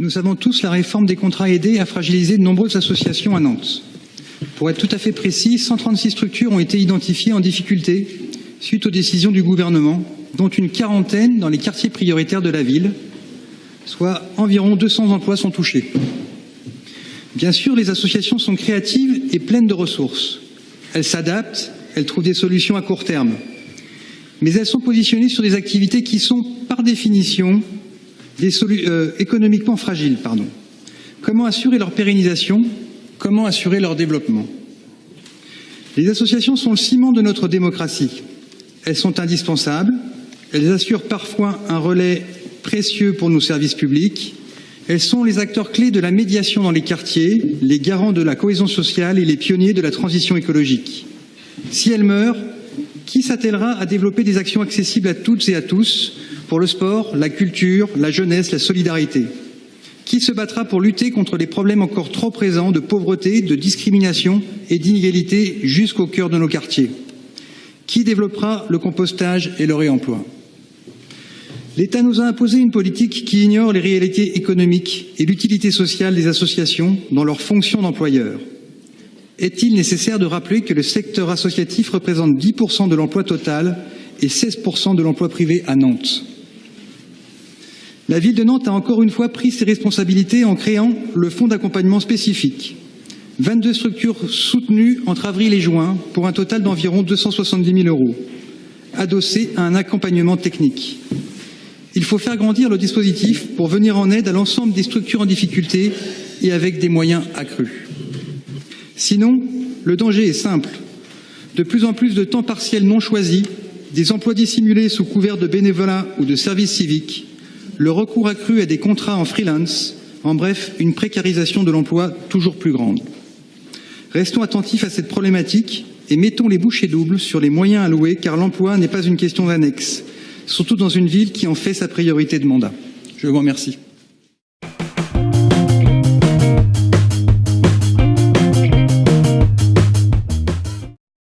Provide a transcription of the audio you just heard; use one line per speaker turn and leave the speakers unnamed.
nous savons tous, la réforme des contrats aidés a fragilisé de nombreuses associations à Nantes. Pour être tout à fait précis, 136 structures ont été identifiées en difficulté suite aux décisions du gouvernement, dont une quarantaine dans les quartiers prioritaires de la ville, soit environ 200 emplois sont touchés. Bien sûr, les associations sont créatives et pleines de ressources. Elles s'adaptent, elles trouvent des solutions à court terme. Mais elles sont positionnées sur des activités qui sont, par définition, économiquement fragiles. Comment assurer leur pérennisation? Comment assurer leur développement? Les associations sont le ciment de notre démocratie. Elles sont indispensables. Elles assurent parfois un relais précieux pour nos services publics. Elles sont les acteurs clés de la médiation dans les quartiers, les garants de la cohésion sociale et les pionniers de la transition écologique. Si elles meurent, qui s'attellera à développer des actions accessibles à toutes et à tous pour le sport, la culture, la jeunesse, la solidarité? Qui se battra pour lutter contre les problèmes encore trop présents de pauvreté, de discrimination et d'inégalité jusqu'au cœur de nos quartiers? Qui développera le compostage et le réemploi? L'État nous a imposé une politique qui ignore les réalités économiques et l'utilité sociale des associations dans leur fonction d'employeur. Est-il nécessaire de rappeler que le secteur associatif représente 10% de l'emploi total et 16% de l'emploi privé à Nantes? La ville de Nantes a encore une fois pris ses responsabilités en créant le fonds d'accompagnement spécifique. 22 structures soutenues entre avril et juin pour un total d'environ 270 000 €, adossé à un accompagnement technique. Il faut faire grandir le dispositif pour venir en aide à l'ensemble des structures en difficulté et avec des moyens accrus. Sinon, le danger est simple. De plus en plus de temps partiel non choisi, des emplois dissimulés sous couvert de bénévolat ou de service civique, le recours accru à des contrats en freelance, en bref, une précarisation de l'emploi toujours plus grande. Restons attentifs à cette problématique et mettons les bouchées doubles sur les moyens alloués, car l'emploi n'est pas une question d'annexe, surtout dans une ville qui en fait sa priorité de mandat. Je vous remercie.